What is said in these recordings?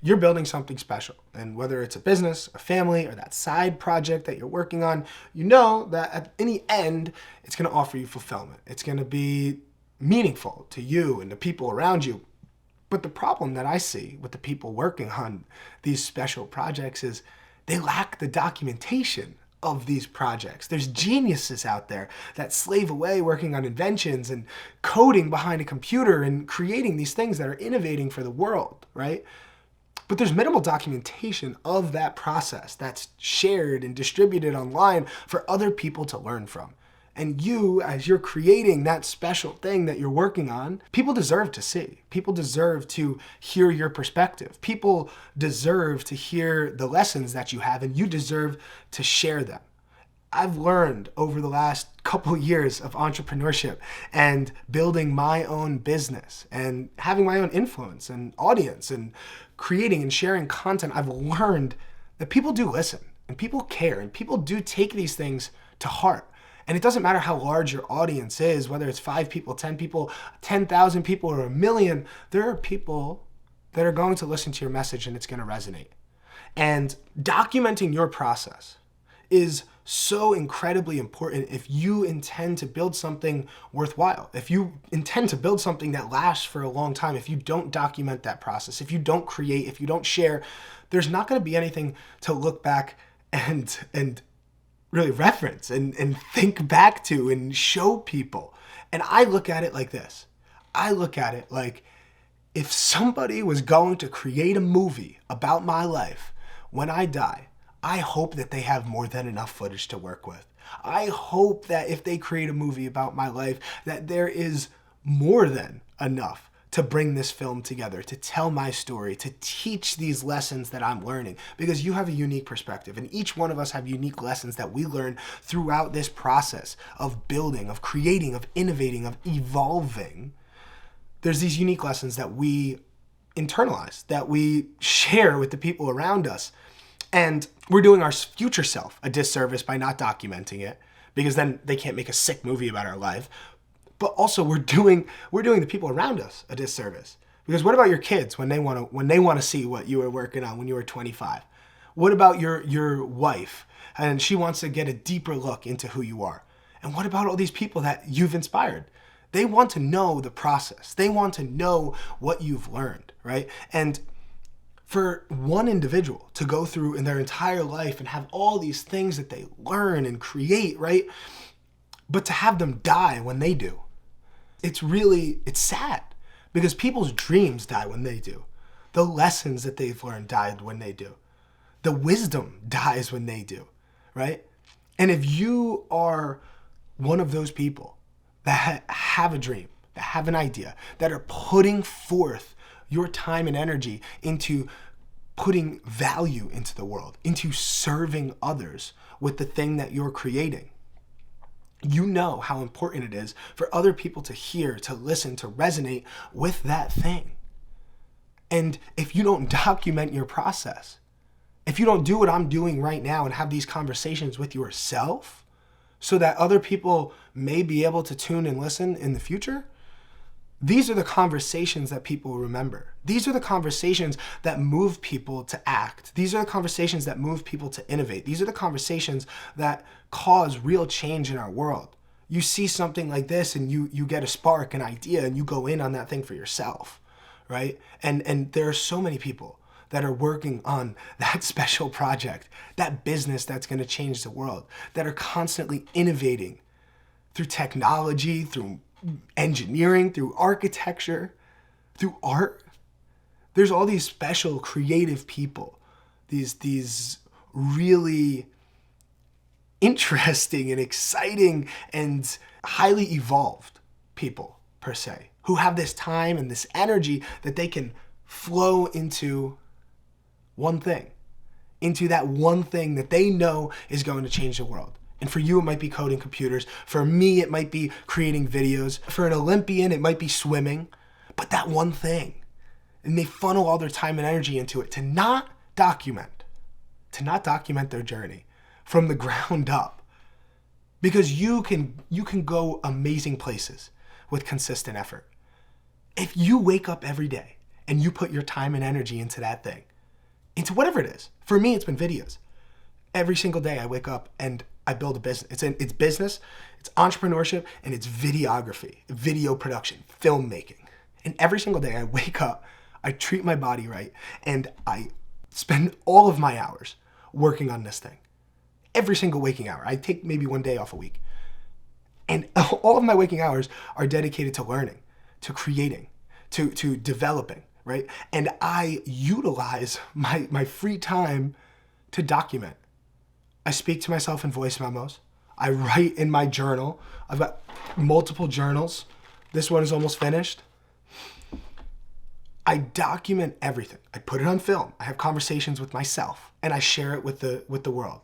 you're building something special. And whether it's a business, a family, or that side project that you're working on, you know that at any end, it's going to offer you fulfillment. It's going to be meaningful to you and the people around you. But the problem that I see with the people working on these special projects is they lack the documentation of these projects. There's geniuses out there that slave away working on inventions and coding behind a computer and creating these things that are innovating for the world, right? But there's minimal documentation of that process that's shared and distributed online for other people to learn from. And you, as you're creating that special thing that you're working on, people deserve to see. People deserve to hear your perspective. People deserve to hear the lessons that you have, and you deserve to share them. I've learned over the last couple years of entrepreneurship and building my own business and having my own influence and audience and creating and sharing content. I've learned that people do listen and people care and people do take these things to heart. And it doesn't matter how large your audience is, whether it's 5 people, 10 people, 10,000 people, or 1 million, there are people that are going to listen to your message and it's going to resonate. And documenting your process is so incredibly important if you intend to build something worthwhile. If you intend to build something that lasts for a long time, if you don't document that process, if you don't create, if you don't share, there's not going to be anything to look back and really reference and think back to and show people. And I look at it like this. I look at it like if somebody was going to create a movie about my life when I die, I hope that they have more than enough footage to work with. I hope that if they create a movie about my life, that there is more than enough to bring this film together, to tell my story, to teach these lessons that I'm learning, because you have a unique perspective and each one of us have unique lessons that we learn throughout this process of building, of creating, of innovating, of evolving. There's these unique lessons that we internalize, that we share with the people around us. And we're doing our future self a disservice by not documenting it, because then they can't make a sick movie about our life. But also we're doing the people around us a disservice. Because what about your kids when they want to see what you were working on when you were 25? What about your wife and she wants to get a deeper look into who you are? And what about all these people that you've inspired? They want to know the process. They want to know what you've learned, right? And for one individual to go through in their entire life and have all these things that they learn and create, right? But to have them die when they do, it's sad, because people's dreams die when they do. The lessons that they've learned died when they do. The wisdom dies when they do, right? And if you are one of those people that have a dream, that have an idea, that are putting forth your time and energy into putting value into the world, into serving others with the thing that you're creating, you know how important it is for other people to hear, to listen, to resonate with that thing. And if you don't document your process, if you don't do what I'm doing right now and have these conversations with yourself so that other people may be able to tune and listen in the future, these are the conversations that people remember. These are the conversations that move people to act. These are the conversations that move people to innovate. These are the conversations that cause real change in our world. You see something like this and you get a spark, an idea, and you go in on that thing for yourself, right? And there are so many people that are working on that special project, that business that's going to change the world, that are constantly innovating through technology, through engineering, through architecture, through art. There's all these special creative people, these really interesting and exciting and highly evolved people per se, who have this time and this energy that they can flow into one thing, into that one thing that they know is going to change the world. And for you, it might be coding computers. For me, it might be creating videos. For an Olympian, it might be swimming. But that one thing. And they funnel all their time and energy into it to not document their journey from the ground up. Because you can go amazing places with consistent effort. If you wake up every day and you put your time and energy into that thing, into whatever it is. For me, it's been videos. Every single day I wake up and I build a business. It's business, it's entrepreneurship, and it's videography, video production, filmmaking. And every single day I wake up, I treat my body right, and I spend all of my hours working on this thing. Every single waking hour. I take maybe one day off a week. And all of my waking hours are dedicated to learning, to creating, to developing, right? And I utilize my free time to document. I speak to myself in voice memos. I write in my journal. I've got multiple journals. This one is almost finished. I document everything. I put it on film. I have conversations with myself, and I share it with the world.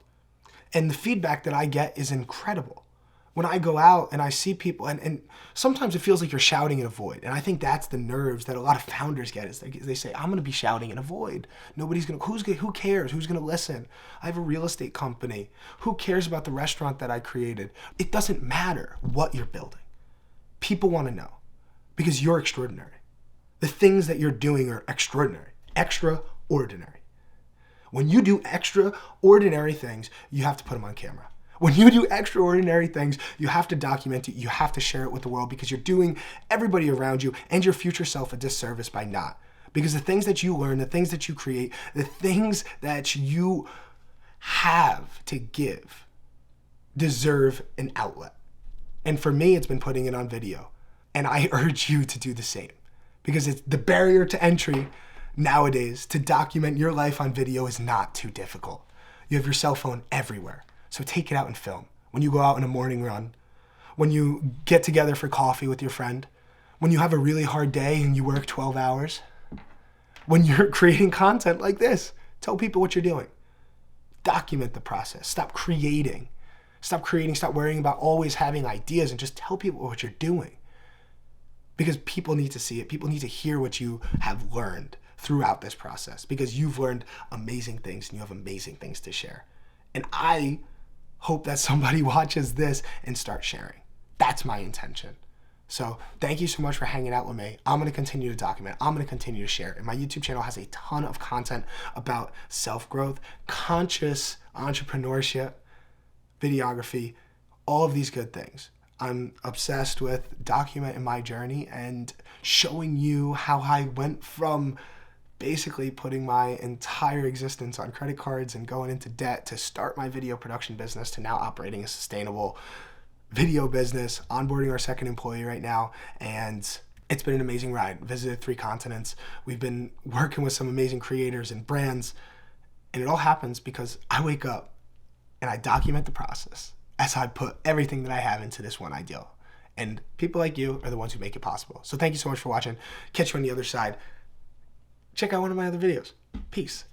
And the feedback that I get is incredible. When I go out and I see people, and sometimes it feels like you're shouting in a void. And I think that's the nerves that a lot of founders get, is they say, I'm gonna be shouting in a void. Who cares? Who's gonna listen? I have a real estate company. Who cares about the restaurant that I created? It doesn't matter what you're building. People wanna know, because you're extraordinary. The things that you're doing are extraordinary, extraordinary. When you do extraordinary things, you have to put them on camera. When you do extraordinary things, you have to document it, you have to share it with the world, because you're doing everybody around you and your future self a disservice by not. Because the things that you learn, the things that you create, the things that you have to give deserve an outlet. And for me, it's been putting it on video. And I urge you to do the same, because it's the barrier to entry nowadays to document your life on video is not too difficult. You have your cell phone everywhere. So take it out and film. When you go out on a morning run, when you get together for coffee with your friend, when you have a really hard day and you work 12 hours, when you're creating content like this, tell people what you're doing. Document the process. Stop creating. Stop worrying about always having ideas, and just tell people what you're doing. Because people need to see it. People need to hear what you have learned throughout this process, because you've learned amazing things and you have amazing things to share. And I hope that somebody watches this and starts sharing. That's my intention. So thank you so much for hanging out with me. I'm going to continue to document. I'm going to continue to share. And my YouTube channel has a ton of content about self-growth, conscious entrepreneurship, videography, all of these good things. I'm obsessed with documenting my journey and showing you how I went from basically putting my entire existence on credit cards and going into debt to start my video production business, to now operating a sustainable video business, onboarding our second employee right now. And it's been an amazing ride. Visited 3 continents. We've been working with some amazing creators and brands. And it all happens because I wake up and I document the process as I put everything that I have into this one ideal. And people like you are the ones who make it possible. So thank you so much for watching. Catch you on the other side. Check out one of my other videos. Peace.